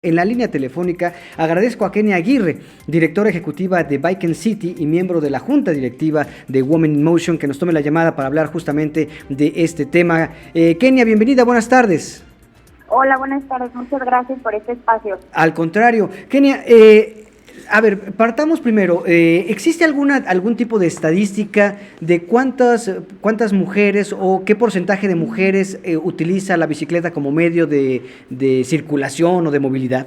En la línea telefónica agradezco a Kenia Aguirre, directora ejecutiva de Bike and City y miembro de la junta directiva de Women in Motion, que nos tome la llamada para hablar justamente de este tema. Kenia, bienvenida, buenas tardes. Hola, buenas tardes, muchas gracias por este espacio. Al contrario, Kenia, a ver, partamos primero. ¿Existe algún tipo de estadística de cuántas mujeres o qué porcentaje de mujeres utiliza la bicicleta como medio de circulación o de movilidad?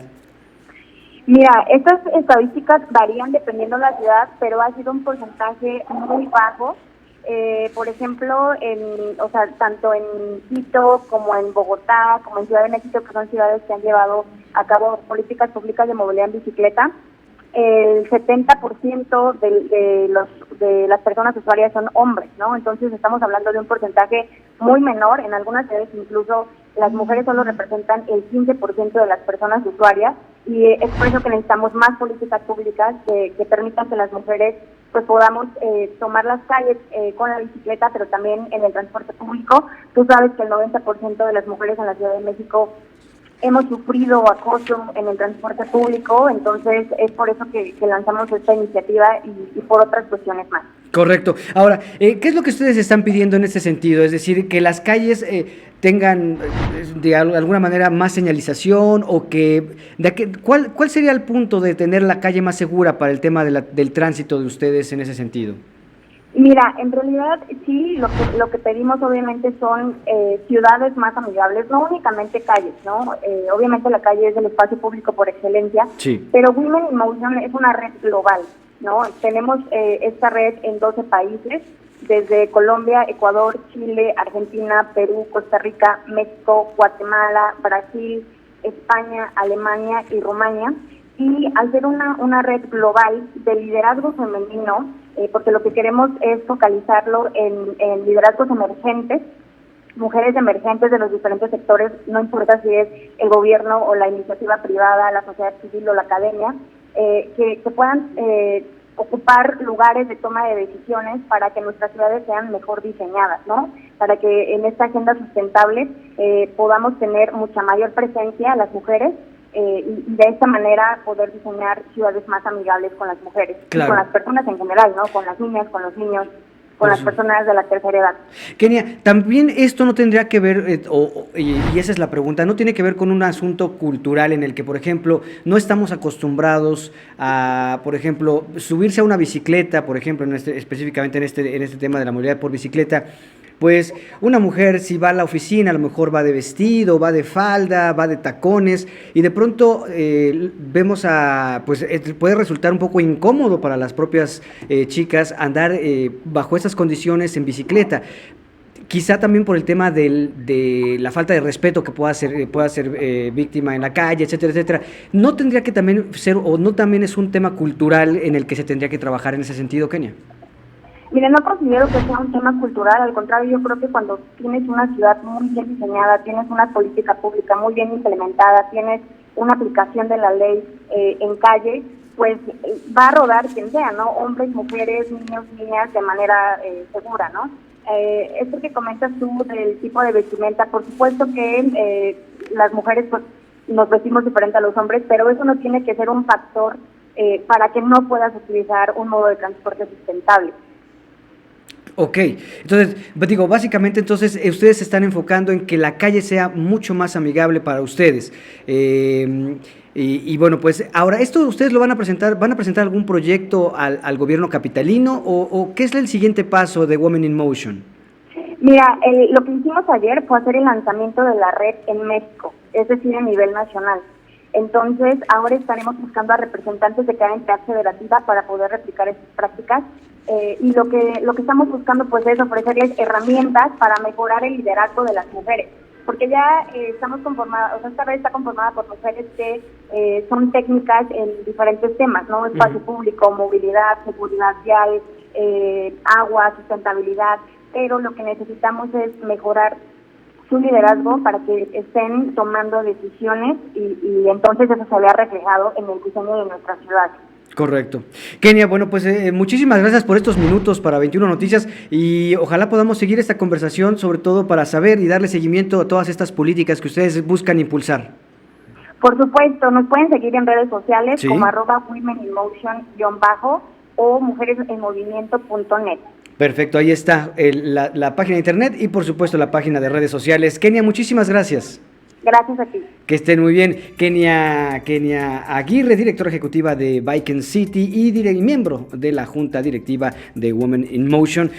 Mira, estas estadísticas varían dependiendo de la ciudad, pero ha sido un porcentaje muy bajo. Por ejemplo, tanto en Quito como en Bogotá, como en Ciudad de México, que son ciudades que han llevado a cabo políticas públicas de movilidad en bicicleta, el 70% de las personas usuarias son hombres, ¿no? Entonces estamos hablando de un porcentaje muy menor. En algunas ciudades incluso las mujeres solo representan el 15% de las personas usuarias, y es por eso que necesitamos más políticas públicas que permitan que las mujeres pues podamos tomar las calles con la bicicleta, pero también en el transporte público. Tú sabes que el 90% de las mujeres en la Ciudad de México hemos sufrido acoso en el transporte público, entonces es por eso que lanzamos esta iniciativa y por otras cuestiones más. Correcto. Ahora, ¿qué es lo que ustedes están pidiendo en este sentido? Es decir, que las calles tengan de alguna manera más señalización, o ¿cuál sería el punto de tener la calle más segura para el tema del tránsito de ustedes en ese sentido? Mira, en realidad sí, lo que pedimos obviamente son ciudades más amigables, no únicamente calles, ¿no? Obviamente la calle es el espacio público por excelencia, sí, pero Women in Motion es una red global, ¿no? Tenemos esta red en 12 países, desde Colombia, Ecuador, Chile, Argentina, Perú, Costa Rica, México, Guatemala, Brasil, España, Alemania y Rumania. Y al ser una red global de liderazgo femenino, porque lo que queremos es focalizarlo en liderazgos emergentes, mujeres emergentes de los diferentes sectores, no importa si es el gobierno o la iniciativa privada, la sociedad civil o la academia, que puedan ocupar lugares de toma de decisiones para que nuestras ciudades sean mejor diseñadas, ¿no? Para que en esta agenda sustentable podamos tener mucha mayor presencia las mujeres, y de esta manera poder diseñar ciudades más amigables con las mujeres, claro, y con las personas en general, ¿no? Con las niñas, con los niños, con las personas de la tercera edad. Kenia, también esto no tendría que ver, y esa es la pregunta, no tiene que ver con un asunto cultural en el que, por ejemplo, no estamos acostumbrados a, por ejemplo, subirse a una bicicleta, por ejemplo, específicamente en este tema de la movilidad por bicicleta. Pues una mujer, si va a la oficina, a lo mejor va de vestido, va de falda, va de tacones, y de pronto vemos puede resultar un poco incómodo para las propias chicas andar bajo esas condiciones en bicicleta. Quizá también por el tema de la falta de respeto que pueda ser víctima en la calle, etcétera, etcétera. ¿No tendría que también ser, o no también es un tema cultural en el que se tendría que trabajar en ese sentido, Kenia? Mire, no considero que sea un tema cultural, al contrario, yo creo que cuando tienes una ciudad muy bien diseñada, tienes una política pública muy bien implementada, tienes una aplicación de la ley en calle, pues va a rodar quien sea, ¿no? Hombres, mujeres, niños, niñas, de manera segura, ¿no? Esto que comentas tú del tipo de vestimenta, por supuesto que las mujeres pues nos vestimos diferente a los hombres, pero eso no tiene que ser un factor para que no puedas utilizar un modo de transporte sustentable. Ok, entonces, digo, básicamente entonces ustedes se están enfocando en que la calle sea mucho más amigable para ustedes. Y bueno, pues ahora, ¿esto ustedes lo van a presentar algún proyecto al gobierno capitalino, o qué es el siguiente paso de Women in Motion? Mira, lo que hicimos ayer fue hacer el lanzamiento de la red en México, es decir, a nivel nacional. Entonces, ahora estaremos buscando a representantes de cada entidad federativa para poder replicar estas prácticas. Y lo que estamos buscando pues es ofrecerles herramientas para mejorar el liderazgo de las mujeres, porque ya estamos conformadas, o sea, esta red está conformada por mujeres que son técnicas en diferentes temas, ¿no? Espacio público, movilidad, seguridad vial, agua, sustentabilidad, pero lo que necesitamos es mejorar su liderazgo para que estén tomando decisiones y entonces eso se vea reflejado en el diseño de nuestra ciudad. Correcto. Kenia, bueno, pues muchísimas gracias por estos minutos para 21 Noticias, y ojalá podamos seguir esta conversación, sobre todo para saber y darle seguimiento a todas estas políticas que ustedes buscan impulsar. Por supuesto, nos pueden seguir en redes sociales Sí. como @womeninmotion_ o mujeresenmovimiento.net. Perfecto, ahí está la página de internet y por supuesto la página de redes sociales. Kenia, muchísimas gracias. Gracias a ti. Que estén muy bien. Kenia Aguirre, directora ejecutiva de Bike and City y miembro de la junta directiva de Women in Motion.